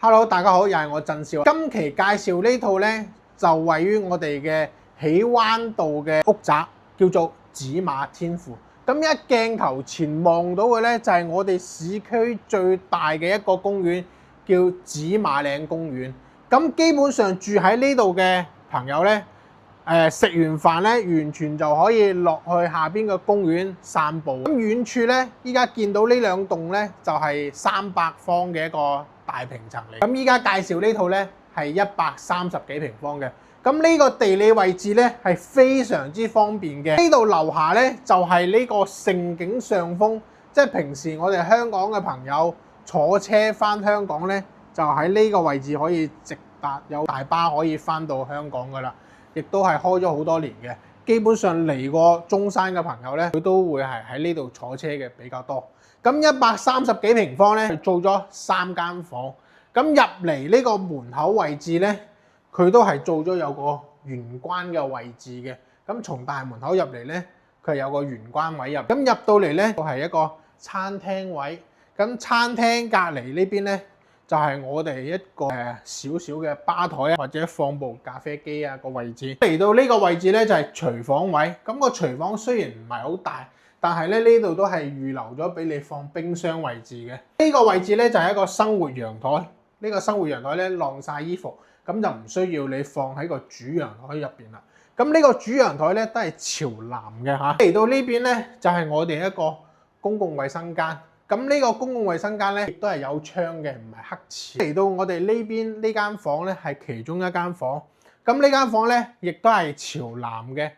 Hello， 大家好，又係我鄭少。今期介紹呢套呢，就位於我哋嘅喜灣道嘅屋宅，叫做紫馬天父。咁一鏡頭前望到嘅呢，就係我哋市區最大嘅一個公園，叫紫馬嶺公園。咁基本上住喺呢度嘅朋友呢，食完飯呢，完全就可以落去下邊嘅公園散步。咁遠處呢，依家見到呢兩棟呢，就係300方嘅一個大平層嚟。咁依家介紹呢套呢，係130幾平方嘅。咁呢個地理位置呢，係非常之方便嘅。呢度樓下呢，就係呢個盛景上風，即係平時我哋香港嘅朋友坐車返香港呢，就喺呢個位置可以直達，有大巴可以返到香港㗎喇。亦都係開咗好多年嘅，基本上嚟過中山嘅朋友呢，佢都會係喺呢度坐車嘅比較多。咁130幾平方呢，做咗3間房。咁入嚟呢個門口位置呢，佢都係做咗有個玄關嘅位置嘅。咁從大門口入嚟呢，佢係有個玄關位入。咁入到嚟呢，就係一個餐廳位。咁餐廳隔離呢邊呢，就係我哋一個少少嘅吧台啊，或者放部咖啡機啊個位置。嚟到呢個位置咧就係廚房位。咁個廚房雖然唔係好大，但係咧呢度都係預留咗俾你放冰箱位置嘅。呢個位置咧就係一個生活陽台。呢個生活陽台咧晾晒衣服，咁就唔需要你放喺個主陽台入邊啦。咁呢個主陽台咧都係朝南嘅嚇。嚟到呢邊咧就係我哋一個公共衛生間。咁呢個公共衛生間咧，亦都係有窗嘅，唔係黑廁。嚟到我哋呢邊呢間房咧，係其中一間房。咁呢間房咧，亦都係朝南嘅。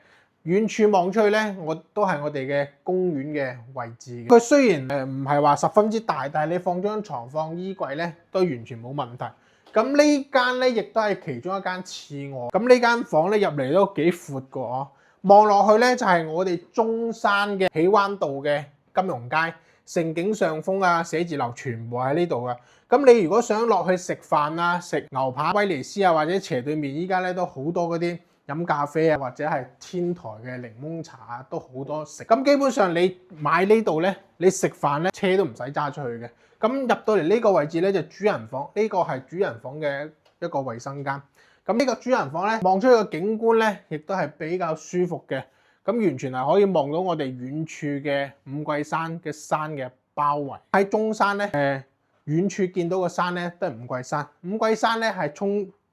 遠處望出去咧，都係我哋嘅公園嘅位置。佢雖然唔係話十分之大，但係你放張床、放衣櫃咧，都完全冇問題。咁呢間咧，亦都係其中一間次臥。咁呢間房咧入嚟都幾闊㗎嗬。望落去咧，就係我哋中山嘅喜灣道嘅金融街。盛景上風啊，寫字樓全部喺呢度噶。咁你如果想落去食飯啊，食牛扒、威尼斯啊，或者斜對面依家咧都好多嗰啲飲咖啡啊，或者係天台嘅檸檬茶啊，都好多食。咁基本上你買呢度咧，你食飯咧車都唔使揸出去嘅。咁入到嚟呢個位置咧就主人房，呢個係主人房嘅一個衛生間。咁呢個主人房咧望出去嘅景觀咧，亦都係比較舒服嘅。咁完全係可以望到我哋遠處嘅五桂山嘅山嘅包圍。喺中山咧，遠處見到個山咧都係五桂山。五桂山咧係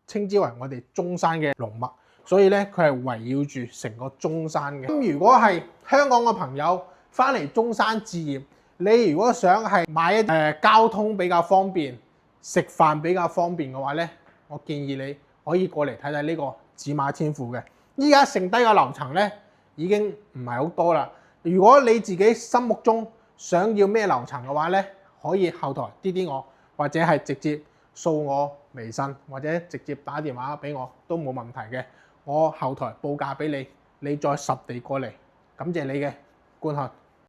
稱之為我哋中山嘅龍脈，所以咧佢係圍繞住成個中山嘅。咁如果係香港嘅朋友翻嚟中山置業，你如果想係買一交通比較方便、食飯比較方便嘅話咧，我建議你可以過嚟睇睇呢個紫馬天父嘅。依家剩低嘅樓層咧，已經唔係好多啦。如果你自己心目中想要咩樓層嘅話咧，可以後台啲我，或者係直接掃我微信，或者直接打電話俾我都冇問題嘅。我後台報價俾你，你再實地過嚟。感謝你嘅觀看。